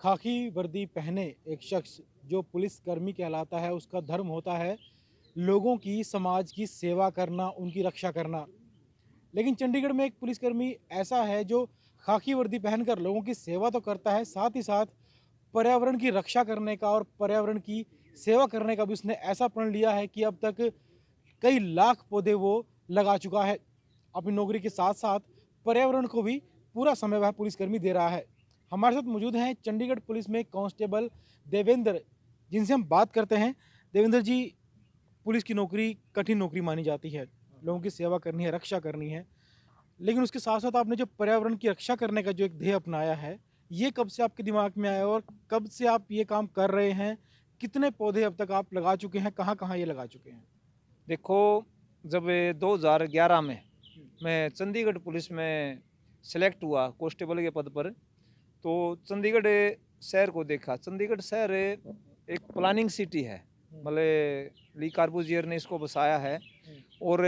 खाकी वर्दी पहने एक शख्स जो पुलिसकर्मी कहलाता है, उसका धर्म होता है लोगों की, समाज की सेवा करना, उनकी रक्षा करना। लेकिन चंडीगढ़ में एक पुलिसकर्मी ऐसा है जो खाकी वर्दी पहनकर लोगों की सेवा तो करता है, साथ ही साथ पर्यावरण की रक्षा करने का और पर्यावरण की सेवा करने का भी उसने ऐसा प्रण लिया है कि अब तक कई लाख पौधे वो लगा चुका है। अपनी नौकरी के साथ-साथ पर्यावरण को भी पूरा समय वह पुलिसकर्मी दे रहा है। हमारे साथ मौजूद हैं चंडीगढ़ पुलिस में कांस्टेबल देवेंद्र, जिनसे हम बात करते हैं। देवेंद्र जी, पुलिस की नौकरी कठिन नौकरी मानी जाती है। लोगों की सेवा करनी है, रक्षा करनी है। लेकिन उसके साथ-साथ आपने जो पर्यावरण की रक्षा करने का जो एक ध्येय अपनाया है, ये कब से आपके दिमाग में आया और कब से आप ये काम कर रहे हैं? कितने पौधे अब तक आप लगा चुके हैं? कहाँ-कहाँ ये लगा चुके हैं? देखो, जब ये 2011 में हुँ, मैं चंडीगढ़ पुलिस में सेलेक्ट हुआ कांस्टेबल के पद पर, तो चंडीगढ़ शहर को देखा। चंडीगढ़ शहर एक प्लानिंग सिटी है। हुँ, मतलब ली कार्बूजियर ने इसको बसाया है। हुँ, और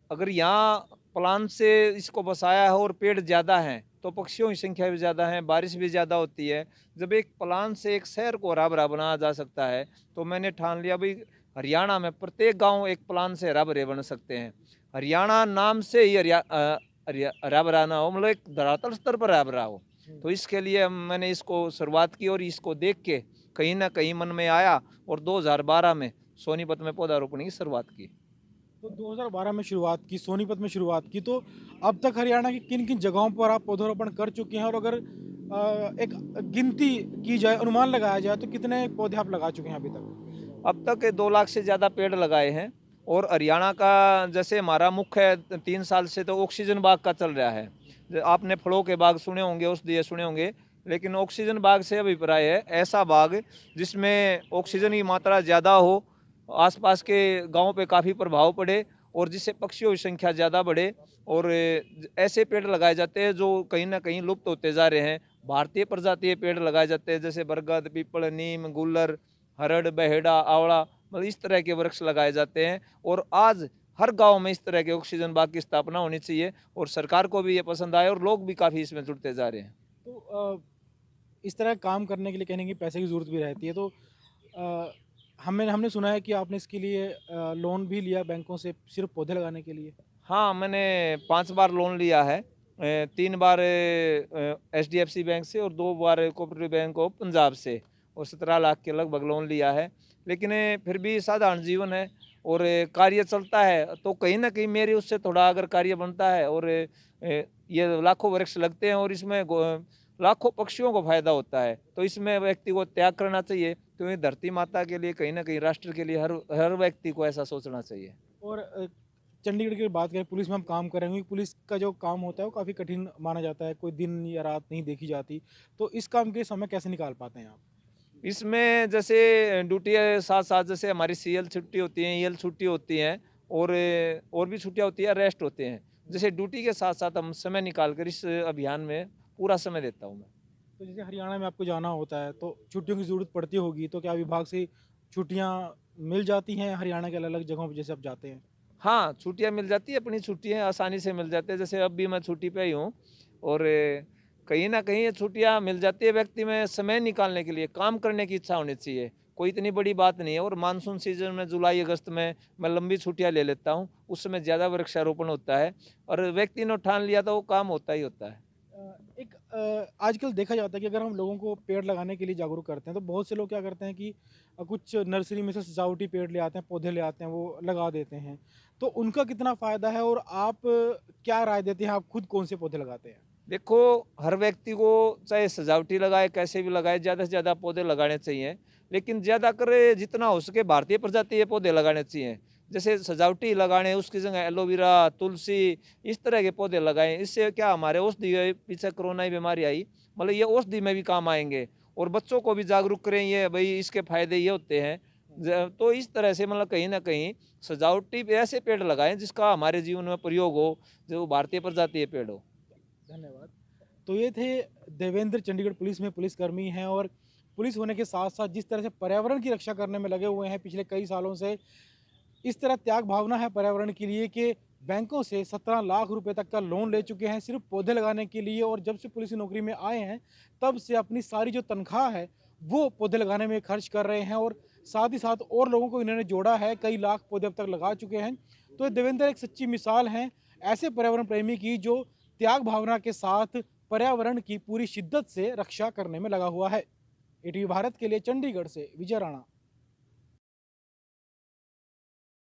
अगर यहाँ प्लान से इसको बसाया है और पेड़ ज़्यादा हैं, तो पक्षियों की संख्या भी ज़्यादा है, बारिश भी ज़्यादा होती है। जब एक प्लान से एक शहर को हरा-भरा बनाया जा सकता है, तो मैंने ठान लिया भई हरियाणा में प्रत्येक गाँव एक प्लान से हरा-भरे बन सकते हैं। हरियाणा नाम से ही हरा-भरा ना हो, मतलब एक धरातल स्तर पर हरा-भरा हो। हुँ। तो इसके लिए मैंने इसको शुरुआत की और इसको देख के कहीं न कहीं मन में आया और 2012 में सोनीपत में पौधारोपण की शुरुआत की। तो 2012 में शुरुआत की, सोनीपत में शुरुआत की, तो अब तक हरियाणा की किन-किन जगहों पर आप पौधरोपण कर चुके हैं? और अगर एक गिनती की जाए, अनुमान लगाया जाए, तो कितने पौधे आप लगा चुके हैं अभी तक? अब तक 2 लाख से ज़्यादा पेड़ लगाए हैं। और हरियाणा का जैसे हमारा मुख्य 3 साल से तो ऑक्सीजन बाग का चल रहा है। आपने फलों के बाग सुने होंगे, औषधीय सुने होंगे, लेकिन ऑक्सीजन बाग से अभिप्राय है ऐसा बाग जिसमें ऑक्सीजन की मात्रा ज़्यादा हो, आसपास के गाँव पे काफ़ी प्रभाव पड़े और जिससे पक्षियों की संख्या ज़्यादा बढ़े। और ऐसे पेड़ लगाए जाते हैं जो कहीं न कहीं लुप्त होते जा रहे हैं। भारतीय प्रजातीय पेड़ लगाए जाते हैं, जैसे बरगद, पीपल, नीम, गुल्लर, हरड़, बहेड़ा, आवड़ा, मतलब इस तरह के वृक्ष लगाए जाते हैं। और आज हर गांव में इस तरह के ऑक्सीजन बाग की स्थापना होनी चाहिए और सरकार को भी ये पसंद आए और लोग भी काफ़ी इसमें जुड़ते जा रहे हैं। तो इस तरह काम करने के लिए कहने की पैसे की ज़रूरत भी रहती है, तो अ, हमने हमने सुना है कि आपने इसके लिए लोन भी लिया बैंकों से सिर्फ़ पौधे लगाने के लिए? हाँ, मैंने 5 बार लोन लिया है। 3 बार एचडीएफसी बैंक से और 2 बार कोऑपरेटिव बैंक ऑफ पंजाब से, और 17 लाख के लगभग लोन लिया है। लेकिन फिर भी साधारण जीवन है और कार्य चलता है, तो कहीं न कहीं मेरे उससे थोड़ा अगर कार्य बनता है और ये लाखों वृक्ष लगते हैं और इसमें लाखों पक्षियों को फ़ायदा होता है। तो इसमें व्यक्ति को त्याग करना चाहिए, क्योंकि धरती माता के लिए, कहीं न कहीं राष्ट्र के लिए हर हर व्यक्ति को ऐसा सोचना चाहिए। और चंडीगढ़ की बात करें, पुलिस में हम काम कर रहे हैं, पुलिस का जो काम होता है वो काफ़ी कठिन माना जाता है, कोई दिन या रात नहीं देखी जाती। तो इस काम के समय कैसे निकाल पाते हैं आप? इसमें जैसे ड्यूटी के साथ-साथ जैसे हमारी सीएल छुट्टी होती है, ईएल छुट्टी होती है और भी छुट्टियाँ होती है, रेस्ट होते हैं। जैसे ड्यूटी के साथ-साथ हम समय निकाल कर इस अभियान में पूरा समय देता हूँ मैं। तो जैसे हरियाणा में आपको जाना होता है, तो छुट्टियों की ज़रूरत पड़ती होगी, तो क्या विभाग से छुट्टियाँ मिल जाती हैं हरियाणा के अलग-अलग जगहों पे जैसे आप जाते हैं? हाँ, छुट्टियाँ मिल जाती है, अपनी छुट्टियाँ आसानी से मिल जाती है। जैसे अब भी मैं छुट्टी पे ही हूँ और कहीं न कहीं ये छुट्टियाँ मिल जाती है व्यक्ति में समय निकालने के लिए, काम करने की इच्छा होनी चाहिए। कोई इतनी बड़ी बात नहीं है। और मानसून सीज़न में जुलाई-अगस्त में मैं लंबी छुट्टियाँ ले लेता हूँ, उस समय ज़्यादा वृक्षारोपण होता है और व्यक्ति ने ठान लिया तो वो काम होता ही होता है। एक आजकल देखा जाता है कि अगर हम लोगों को पेड़ लगाने के लिए जागरूक करते हैं, तो बहुत से लोग क्या करते हैं कि कुछ नर्सरी में से सजावटी पेड़ ले आते हैं, पौधे ले आते हैं, वो लगा देते हैं। तो उनका कितना फ़ायदा है और आप क्या राय देते हैं? आप खुद कौन से पौधे लगाते हैं? देखो, हर व्यक्ति को चाहे सजावटी लगाए, कैसे भी लगाए, ज़्यादा से ज़्यादा पौधे लगाने चाहिए। लेकिन ज़्यादा करे जितना हो सके भारतीय प्रजाति के पौधे लगाने चाहिए। जैसे सजावटी लगाने, उसकी जगह एलोवेरा, तुलसी, इस तरह के पौधे लगाएँ। इससे क्या हमारे औषधि, पीछे कोरोना की बीमारी आई, मतलब ये औषधि में भी काम आएँगे। और बच्चों को भी जागरूक करें, ये भई इसके फ़ायदे ये होते हैं। तो इस तरह से मतलब कहीं न कहीं सजावटी पे ऐसे पेड़ लगाएँ जिसका हमारे जीवन में प्रयोग हो, जो भारतीय प्रजाति के पेड़ हो। धन्यवाद। तो ये थे देवेंद्र, चंडीगढ़ पुलिस में पुलिसकर्मी हैं और पुलिस होने के साथ-साथ जिस तरह से पर्यावरण की रक्षा करने में लगे हुए हैं पिछले कई सालों से, इस तरह त्याग भावना है पर्यावरण के लिए कि बैंकों से 17 लाख रुपए तक का लोन ले चुके हैं सिर्फ पौधे लगाने के लिए, और जब से पुलिस की नौकरी में आए हैं तब से अपनी सारी जो तनख्वाह है वो पौधे लगाने में खर्च कर रहे हैं, और साथ ही साथ और लोगों को इन्होंने जोड़ा है, कई लाख पौधे अब तक लगा चुके हैं। तो देवेंद्र एक सच्ची मिसाल हैं ऐसे पर्यावरण प्रेमी की जो त्याग भावना के साथ पर्यावरण की पूरी शिद्दत से रक्षा करने में लगा हुआ है। एटीवी भारत के लिए चंडीगढ़ से विजय राणा।